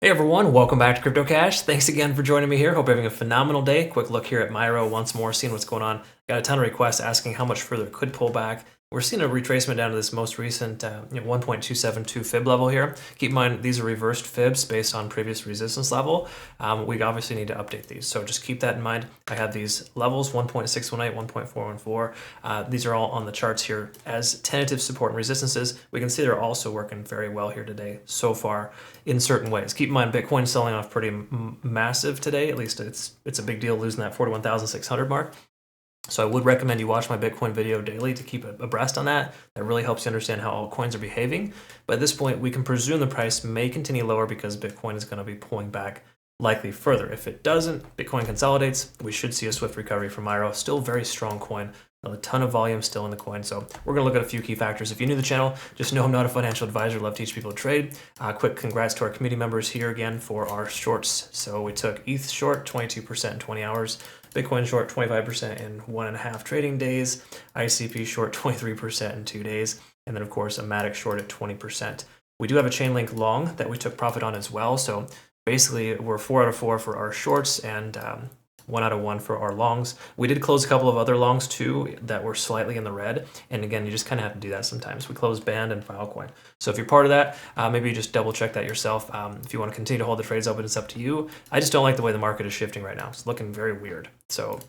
Hey everyone, welcome back to Crypto Cash. Thanks again for joining me here. Hope you're having a phenomenal day. Quick look here at MYRO once more, seeing what's going on. Got a ton of requests asking how much further it could pull back. We're seeing a retracement down to this most recent 1.272 fib level here. Keep in mind, these are reversed fibs based on previous resistance level. We obviously need to update these, so just keep that in mind. I have these levels, 1.618, 1.414. These are all on the charts here as tentative support and resistances. We can see they're also working very well here today so far in certain ways. Keep in mind, Bitcoin selling off pretty massive today. At least it's a big deal losing that 41,600 mark. So I would recommend you watch my Bitcoin video daily to keep abreast on that. That really helps you understand how altcoins are behaving. But at this point, we can presume the price may continue lower because Bitcoin is going to be pulling back likely further. If it doesn't, Bitcoin consolidates, we should see a swift recovery from MYRO. Still very strong coin. A ton of volume still in the coin. So we're going to look at a few key factors. If you're new to the channel, just know I'm not a financial advisor. Love to teach people to trade. Quick congrats to our community members here again for our shorts. So we took ETH short 22% in 20 hours. Bitcoin short 25% in 1.5 trading days. ICP short 23% in 2 days. And then of course, a Matic short at 20%. We do have a Chainlink long that we took profit on as well. So basically we're 4 out of 4 for our shorts and 1 out of 1 for our longs. We did close a couple of other longs too that were slightly in the red. And again, you just kind of have to do that sometimes. We closed Band and Filecoin. So if you're part of that, maybe you just double check that yourself. If you want to continue to hold the trades open, it's up to you. I just don't like the way the market is shifting right now. It's looking very weird. So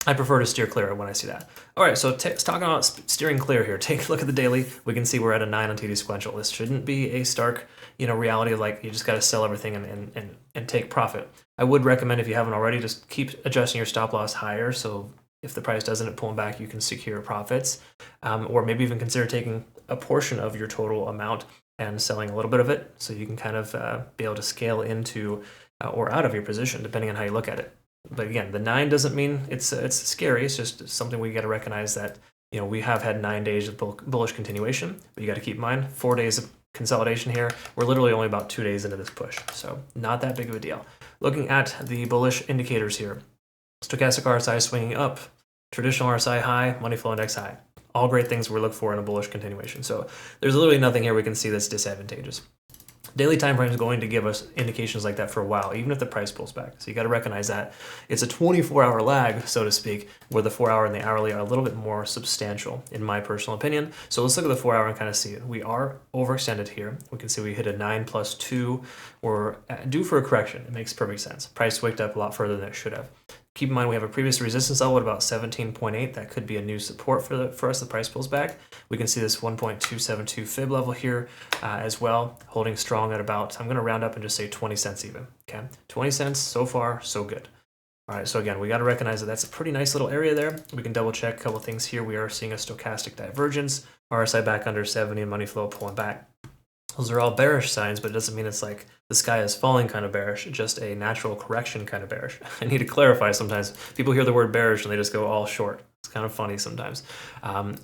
I prefer to steer clear when I see that. All right, so talking about steering clear here. Take a look at the daily. We can see we're at a 9 on TD sequential. This shouldn't be a stark, reality like you just got to sell everything and take profit. I would recommend, if you haven't already, just keep adjusting your stop loss higher. So if the price doesn't pull back, you can secure profits, or maybe even consider taking a portion of your total amount and selling a little bit of it, so you can kind of be able to scale into or out of your position, depending on how you look at it. But again, the 9 doesn't mean it's scary. It's just something we got to recognize that we have had 9 days of bullish continuation, but you got to keep in mind 4 days of consolidation here. We're literally only about 2 days into this push, so not that big of a deal. Looking at the bullish indicators here, stochastic RSI swinging up, traditional RSI high, money flow index high. All great things we look for in a bullish continuation. So there's literally nothing here we can see that's disadvantageous. Daily time frame is going to give us indications like that for a while, even if the price pulls back. So you got to recognize that it's a 24-hour lag, so to speak, where the 4-hour and the hourly are a little bit more substantial, in my personal opinion. So let's look at the 4-hour and kind of see it. We are overextended here. We can see we hit a 9+2. We're due for a correction. It makes perfect sense. Price waked up a lot further than it should have. Keep in mind, we have a previous resistance level at about 17.8. That could be a new support for us. The price pulls back. We can see this 1.272 fib level here as well, holding strong at about, I'm going to round up and just say 20 cents even. Okay, 20 cents so far, so good. All right, so again, we got to recognize that that's a pretty nice little area there. We can double check a couple things here. We are seeing a stochastic divergence, RSI back under 70, and money flow pulling back. Those are all bearish signs, but it doesn't mean it's like the sky is falling kind of bearish, just a natural correction kind of bearish. I need to clarify sometimes. People hear the word bearish and they just go all short. It's kind of funny sometimes.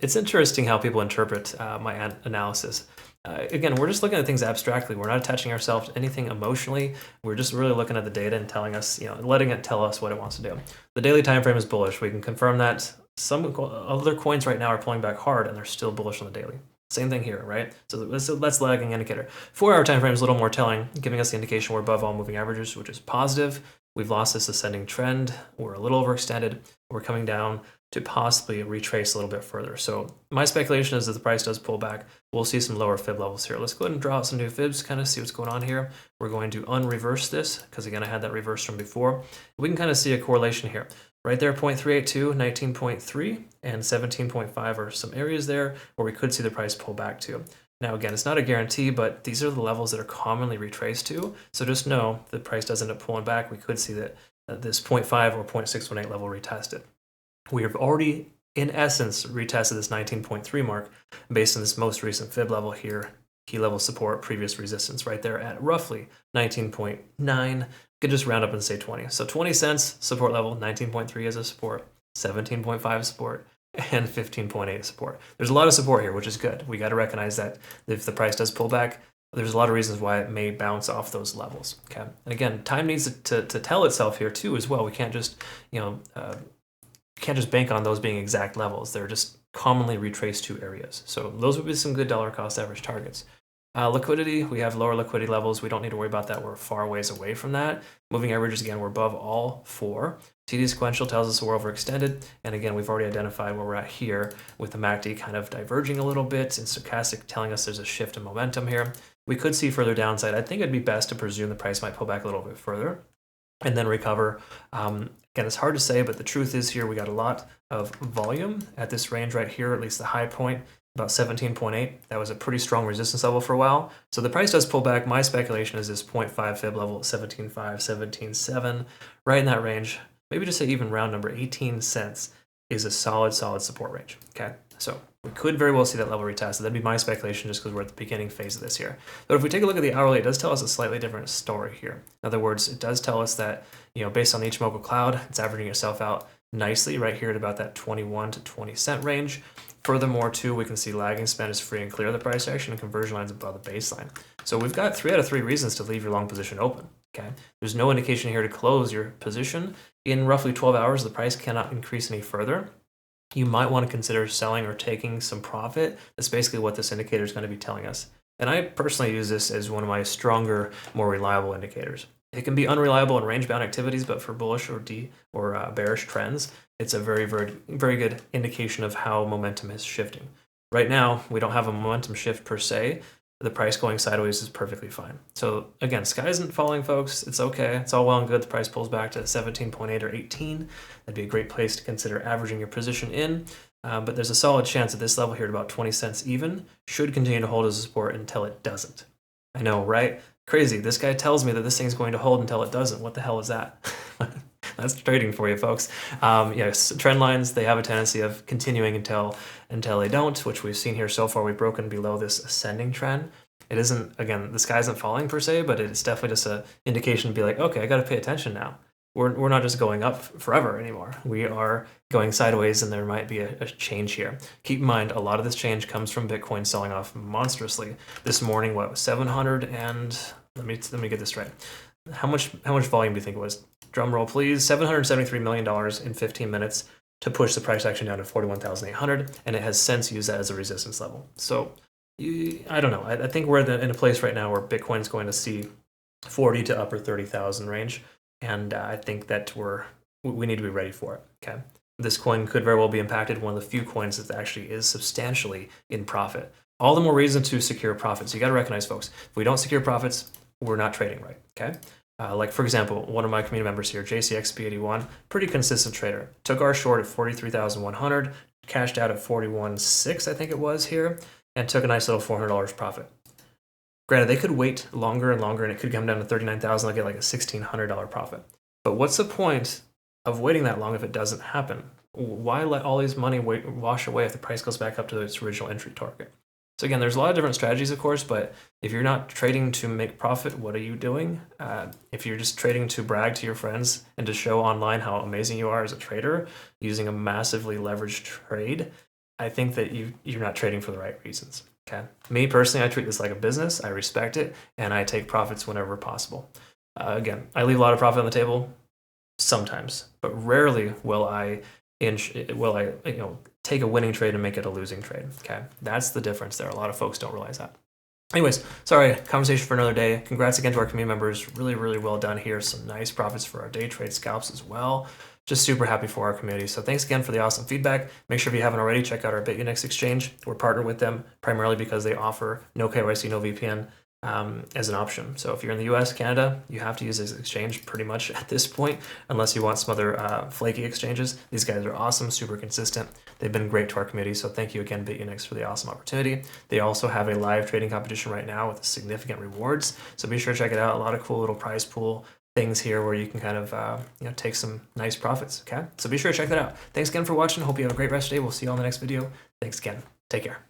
It's interesting how people interpret my analysis. Again, we're just looking at things abstractly. We're not attaching ourselves to anything emotionally. We're just really looking at the data and telling us, letting it tell us what it wants to do. The daily time frame is bullish. We can confirm that. Some other coins right now are pulling back hard and they're still bullish on the daily. Same thing here, right? So that's lagging indicator. 4-hour time frame is a little more telling, giving us the indication we're above all moving averages, which is positive. We've lost this ascending trend. We're a little overextended. We're coming down to possibly retrace a little bit further. So my speculation is that the price does pull back. We'll see some lower fib levels here. Let's go ahead and draw out some new fibs, kind of see what's going on here. We're going to unreverse this because, again, I had that reverse from before. We can kind of see a correlation here. Right there, 0.382, 19.3, and 17.5 are some areas there where we could see the price pull back to. Now, again, it's not a guarantee, but these are the levels that are commonly retraced to. So just know if the price does end up pulling back, we could see that this 0.5 or 0.618 level retested. We have already, in essence, retested this 19.3 mark based on this most recent fib level here. Key level support, previous resistance right there at roughly 19.9. Could just round up and say 20. So 20 cents support level, 19.3 as a support, 17.5 support, and 15.8 support. There's a lot of support here, which is good. We got to recognize that if the price does pull back, there's a lot of reasons why it may bounce off those levels. Okay, and again, time needs to tell itself here too as well. We can't just bank on those being exact levels. They're just commonly retraced to areas. So those would be some good dollar cost average targets. Liquidity, we have lower liquidity levels. We don't need to worry about that. We're far ways away from that. Moving averages, again, we're above all 4. TD sequential tells us we're overextended. And again, we've already identified where we're at here with the MACD kind of diverging a little bit and stochastic telling us there's a shift in momentum here. We could see further downside. I think it'd be best to presume the price might pull back a little bit further and then recover. Again, it's hard to say, but the truth is here we got a lot of volume at this range right here, at least the high point, about 17.8. That was a pretty strong resistance level for a while. So the price does pull back. My speculation is this 0.5 fib level at 17.5, 17.7, right in that range. Maybe just say even round number 18 cents is a solid support range. Okay, so we could very well see that level retested. That'd be my speculation just because we're at the beginning phase of this here. But if we take a look at the hourly, it does tell us a slightly different story here. In other words, it does tell us that, based on the Ichimoku cloud, it's averaging itself out nicely right here at about that 21 to 20 cent range. Furthermore, too, we can see lagging spend is free and clear of the price action and conversion lines above the baseline. So we've got 3 out of 3 reasons to leave your long position open. Okay, there's no indication here to close your position. In roughly 12 hours, the price cannot increase any further. You might want to consider selling or taking some profit. That's basically what this indicator is going to be telling us. And I personally use this as one of my stronger, more reliable indicators. It can be unreliable in range-bound activities, but for bullish or bearish trends, it's a very, very, very good indication of how momentum is shifting. Right now, we don't have a momentum shift per se. The price going sideways is perfectly fine. So again, sky isn't falling, folks. It's okay. It's all well and good. The price pulls back to 17.8 or 18. That'd be a great place to consider averaging your position in. But there's a solid chance that this level here at about 20 cents even should continue to hold as a support until it doesn't. I know, right? Crazy. This guy tells me that this thing's going to hold until it doesn't. What the hell is that? That's trading for you, folks. Yes, trend lines, they have a tendency of continuing until they don't, which we've seen here so far. We've broken below this ascending trend. It isn't, again, the sky isn't falling per se, but it's definitely just an indication to be like, okay, I got to pay attention now. We're not just going up forever anymore. We are going sideways, and there might be a change here. Keep in mind, a lot of this change comes from Bitcoin selling off monstrously. This morning, what, 700 and, let me get this right. How much volume do you think it was? Drum roll, please. $773 million in 15 minutes to push the price action down to 41,800, and it has since used that as a resistance level. So I don't know. I think we're in a place right now where Bitcoin is going to see 40 to upper 30,000 range, and I think that we need to be ready for it. Okay, this coin could very well be impacted. One of the few coins that actually is substantially in profit. All the more reason to secure profits. You got to recognize, folks, if we don't secure profits, we're not trading right. Okay. Like, for example, one of my community members here, JCXP81, pretty consistent trader. Took our short at 43,100, cashed out at 41.6, I think it was here, and took a nice little $400 profit. Granted, they could wait longer and longer, and it could come down to 39,000. They'll get like a $1,600 profit. But what's the point of waiting that long if it doesn't happen? Why let all these money wash away if the price goes back up to its original entry target? So again, there's a lot of different strategies, of course, but if you're not trading to make profit, what are you doing? If you're just trading to brag to your friends and to show online how amazing you are as a trader using a massively leveraged trade, I think that you're not trading for the right reasons. Okay. Me personally, I treat this like a business. I respect it, and I take profits whenever possible. Again, I leave a lot of profit on the table sometimes, but rarely will I take a winning trade and make it a losing trade. Okay, that's the difference there. A lot of folks don't realize that. Anyways, sorry, conversation for another day. Congrats again to our community members. Really, really well done here. Some nice profits for our day trade scalps as well. Just super happy for our community. So thanks again for the awesome feedback. Make sure if you haven't already, check out our Bitunix exchange. We're partnered with them primarily because they offer no KYC, no VPN as an option. So if you're in the US, Canada, you have to use this exchange pretty much at this point, unless you want some other flaky exchanges. These guys are awesome, super consistent. They've been great to our community. So thank you again, Bitunix, for the awesome opportunity. They also have a live trading competition right now with significant rewards. So be sure to check it out. A lot of cool little prize pool things here where you can kind of take some nice profits. Okay, so be sure to check that out. Thanks again for watching. Hope you have a great rest of the day. We'll see you on the next video. Thanks again. Take care.